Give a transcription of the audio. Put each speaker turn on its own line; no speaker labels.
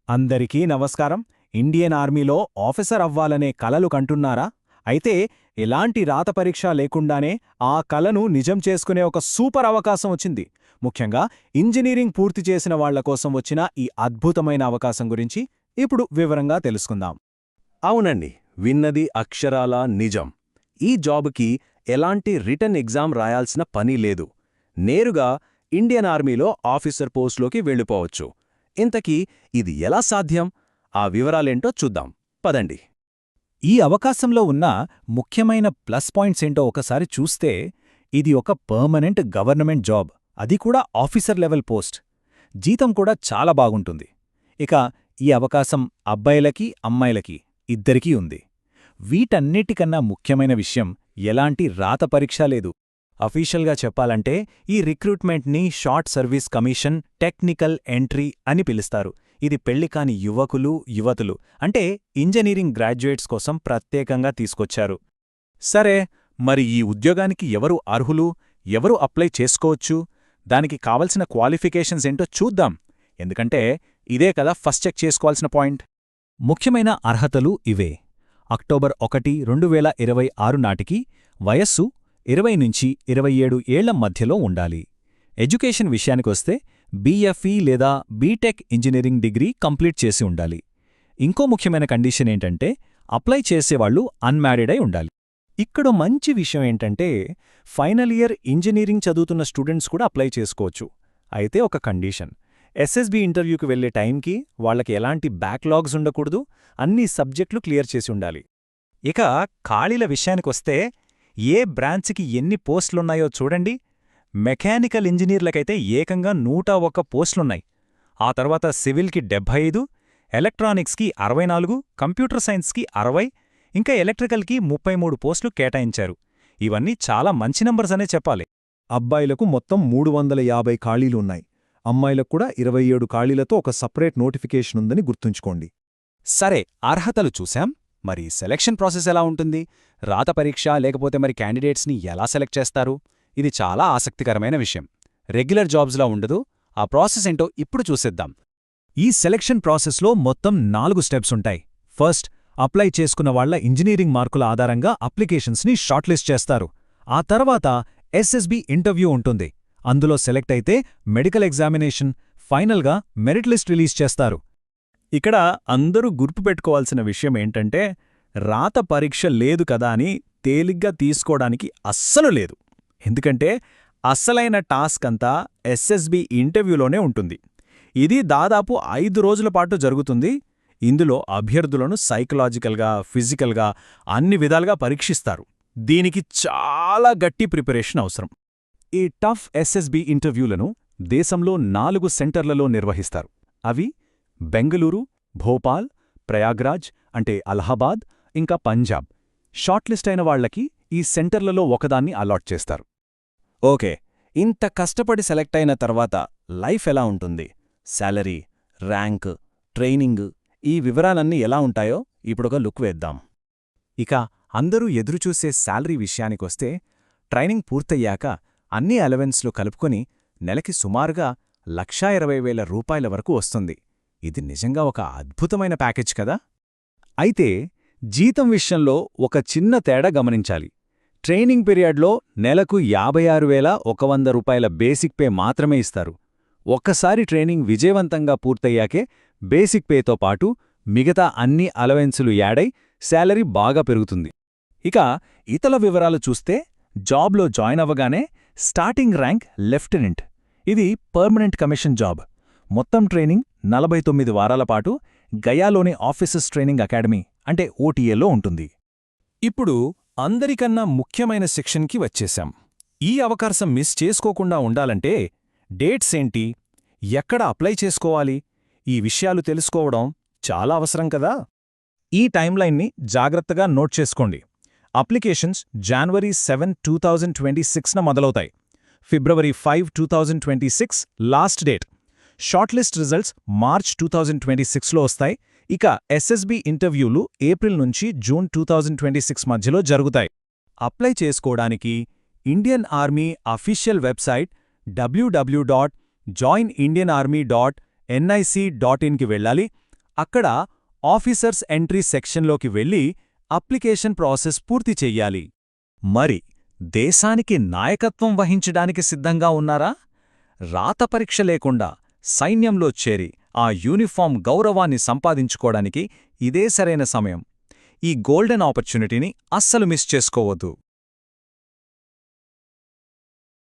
అందరికీ నమస్కారం. ఇండియన్ ఆర్మీలో ఆఫీసర్ అవ్వాలనే కలలు కంటున్నారా? అయితే ఎలాంటి రాత పరీక్ష లేకుండానే ఆ కలను నిజం చేసుకునే ఒక సూపర్ అవకాశం వచ్చింది. ముఖ్యంగా ఇంజనీరింగ్ పూర్తి చేసిన వాళ్ల కోసం వచ్చిన ఈ అద్భుతమైన అవకాశం గురించి ఇప్పుడు వివరంగా తెలుసుకుందాం.
అవునండి, విన్నది అక్షరాలా నిజం. ఈ జాబుకి ఎలాంటి రిటన్ ఎగ్జామ్ రాయాల్సిన పని లేదు. నేరుగా ఇండియన్ ఆర్మీలో ఆఫీసర్ పోస్ట్లోకి వెళ్ళిపోవచ్చు. ఇంతకీ ఇది ఎలా సాధ్యం? ఆ వివరాలేంటో చూద్దాం, పదండి.
ఈ అవకాశంలో ఉన్న ముఖ్యమైన ప్లస్ పాయింట్స్ ఏంటో ఒకసారి చూస్తే, ఇది ఒక పర్మనెంట్ గవర్నమెంట్ జాబ్, అది కూడా ఆఫీసర్ లెవెల్ పోస్ట్. జీతం కూడా చాలా బాగుంటుంది. ఇక ఈ అవకాశం అబ్బాయిలకి అమ్మాయిలకి ఇద్దరికీ ఉంది. వీటన్నిటికన్నా ముఖ్యమైన విషయం, ఎలాంటి రాత పరీక్ష లేదు. అఫీషియల్గా చెప్పాలంటే ఈ రిక్రూట్మెంట్ని short service commission technical entry అని పిలుస్తారు. ఇది పెళ్లికాని యువతులు అంటే ఇంజనీరింగ్ గ్రాడ్యుయేట్స్ కోసం ప్రత్యేకంగా తీసుకొచ్చారు. సరే, మరి ఈ ఉద్యోగానికి ఎవరు అర్హులు, ఎవరు అప్లై చేసుకోవచ్చు, దానికి కావలసిన క్వాలిఫికేషన్స్ ఏంటో చూద్దాం. ఎందుకంటే ఇదే కదా ఫస్ట్ చెక్ చేసుకోవాల్సిన పాయింట్. ముఖ్యమైన అర్హతలు ఇవే. అక్టోబర్ 1, 2026 నాటికి వయస్సు 20 నుంచి 27 ఏళ్ల మధ్యలో ఉండాలి. ఎడ్యుకేషన్ విషయానికొస్తే బీఎఫ్ఈ లేదా బీటెక్ ఇంజనీరింగ్ డిగ్రీ కంప్లీట్ చేసి ఉండాలి. ఇంకో ముఖ్యమైన కండిషన్ ఏంటంటే అప్లై చేసేవాళ్లు అన్మ్యారీడ్ అయి ఉండాలి. ఇక్కడ మంచి విషయం ఏంటంటే ఫైనల్ ఇయర్ ఇంజనీరింగ్ చదువుతున్న స్టూడెంట్స్ కూడా అప్లై చేసుకోవచ్చు. అయితే ఒక కండిషన్, ఎస్ఎస్బీ ఇంటర్వ్యూకి వెళ్లే టైంకి వాళ్లకి ఎలాంటి బ్యాక్లాగ్స్ ఉండకూడదు, అన్ని సబ్జెక్టులు క్లియర్ చేసి ఉండాలి. ఇక ఖాళీల విషయానికొస్తే ఏ బ్రాంచ్కి ఎన్ని పోస్టులున్నాయో చూడండి. మెకానికల్ ఇంజనీర్లకైతే ఏకంగా 101 పోస్టులున్నాయి. ఆ తర్వాత సివిల్కి 75, ఎలక్ట్రానిక్స్కి 64, కంప్యూటర్ సైన్స్కి 60, ఇంకా ఎలక్ట్రికల్కి 33 పోస్టులు కేటాయించారు. ఇవన్నీ చాలా మంచి నంబర్స్ అనే చెప్పాలి.
అబ్బాయిలకు మొత్తం 350 ఖాళీలున్నాయి. అమ్మాయిలకు కూడా 27 ఖాళీలతో ఒక సపరేట్ నోటిఫికేషన్ ఉందని గుర్తుంచుకోండి.
సరే, అర్హతలు చూశాం. మరి సెలక్షన్ ప్రాసెస్ ఎలా ఉంటుంది? రాత పరీక్ష లేకపోతే మరి క్యాండిడేట్స్ని ఎలా సెలెక్ట్ చేస్తారు? ఇది చాలా ఆసక్తికరమైన విషయం. రెగ్యులర్ జాబ్స్లా ఉండదు. ఆ ప్రాసెస్ ఏంటో ఇప్పుడు చూసేద్దాం. ఈ సెలక్షన్ ప్రాసెస్లో మొత్తం 4 స్టెప్స్ ఉంటాయి. ఫస్ట్, అప్లై చేసుకున్న వాళ్ల ఇంజనీరింగ్ మార్కుల ఆధారంగా అప్లికేషన్స్ని షార్ట్లిస్ట్ చేస్తారు. ఆ తర్వాత ఎస్ఎస్బీ ఇంటర్వ్యూ ఉంటుంది. అందులో సెలెక్ట్ అయితే మెడికల్ ఎగ్జామినేషన్, ఫైనల్గా మెరిట్ లిస్ట్ రిలీజ్ చేస్తారు. ఇక్కడ అందరూ గుర్తుపెట్టుకోవాల్సిన విషయం ఏంటంటే, రాత పరీక్ష లేదు కదా అని తేలిగ్గా తీసుకోవడానికి అస్సలు లేదు. ఎందుకంటే అస్సలైన టాస్క్ అంతా ఎస్ఎస్బీ ఇంటర్వ్యూలోనే ఉంటుంది. ఇది దాదాపు 5 రోజుల పాటు జరుగుతుంది. ఇందులో అభ్యర్థులను సైకలాజికల్గా, ఫిజికల్గా అన్ని విధాలుగా పరీక్షిస్తారు. దీనికి చాలా గట్టి ప్రిపరేషన్ అవసరం. ఈ టఫ్ ఎస్ఎస్బీ ఇంటర్వ్యూలను దేశంలో 4 సెంటర్లలో నిర్వహిస్తారు. అవి బెంగళూరు, భోపాల్, ప్రయాగ్రాజ్ అంటే అలహాబాద్, ఇంకా పంజాబ్. షార్ట్లిస్ట్ అయిన వాళ్లకి ఈ సెంటర్లలో ఒకదాన్ని అలాట్ చేస్తారు. ఓకే, ఇంత కష్టపడి సెలెక్ట్ అయిన తర్వాత లైఫ్ ఎలా ఉంటుంది? శాలరీ, ర్యాంక్, ట్రైనింగ్, ఈ వివరాలన్నీ ఎలా ఉంటాయో ఇప్పుడొక లుక్ వేద్దాం. ఇక అందరూ ఎదురుచూసే శాలరీ విషయానికొస్తే, ట్రైనింగ్ పూర్తయ్యాక అన్ని అలవెన్స్లు కలుపుకొని నెలకి సుమారుగా 1,20,000 రూపాయల వరకు వస్తుంది. ఇది నిజంగా ఒక అద్భుతమైన ప్యాకేజ్ కదా? అయితే జీతం విషయంలో ఒక చిన్న తేడా గమనించాలి. ట్రైనింగ్ పీరియడ్లో నెలకు 56,100 రూపాయల బేసిక్ పే మాత్రమే ఇస్తారు. ఒక్కసారి ట్రైనింగ్ విజయవంతంగా పూర్తయ్యాకే బేసిక్ పేతో పాటు మిగతా అన్ని అలవెన్సులు యాడై శాలరీ బాగా పెరుగుతుంది. ఇక ఇతర వివరాలు చూస్తే, జాబ్లో జాయిన్ అవ్వగానే స్టార్టింగ్ ర్యాంక్ లెఫ్టినెంట్. ఇది పర్మనెంట్ కమిషన్ జాబ్. మొత్తం ట్రైనింగ్ 49 వారాల పాటు గయాలోని ఆఫీసర్స్ ట్రైనింగ్ అకాడమీ అంటే ఓటీఏలో ఉంటుంది. ఇప్పుడు అందరికన్నా ముఖ్యమైన సెక్షన్కి వచ్చేశాం. ఈ అవకాశం మిస్ చేసుకోకుండా ఉండాలంటే డేట్స్ ఏంటి, ఎక్కడ అప్లై చేసుకోవాలి, ఈ విషయాలు తెలుసుకోవడం చాలా అవసరం కదా. ఈ టైమ్లైన్ని జాగ్రత్తగా నోట్ చేసుకోండి. అప్లికేషన్స్ January 7, 2026న మొదలవుతాయి. February 5, 2026 last date. Shortlist results March 2026లో వస్తాయి. ఇక ఎస్ఎస్బీ ఇంటర్వ్యూలు ఏప్రిల్ నుంచి జూన్ 2026 మధ్యలో జరుగుతాయి. అప్లై చేసుకోవడానికి ఇండియన్ ఆర్మీ అఫీషియల్ వెబ్సైట్ www.joinindianarmy.nic.inకి వెళ్ళాలి. అక్కడ ఆఫీసర్స్ ఎంట్రీ సెక్షన్లోకి వెళ్ళి అప్లికేషన్ ప్రాసెస్ పూర్తి చెయ్యాలి. మరి దేశానికి నాయకత్వం వహించడానికి సిద్ధంగా ఉన్నారా? రాత పరీక్ష లేకుండా సైన్యంలో చేరి ఆ యూనిఫామ్ గౌరవాన్ని సంపాదించుకోవడానికి ఇదే సరైన సమయం. ఈ గోల్డెన్ ఆపర్చునిటీని అస్సలు మిస్ చేసుకోవద్దు.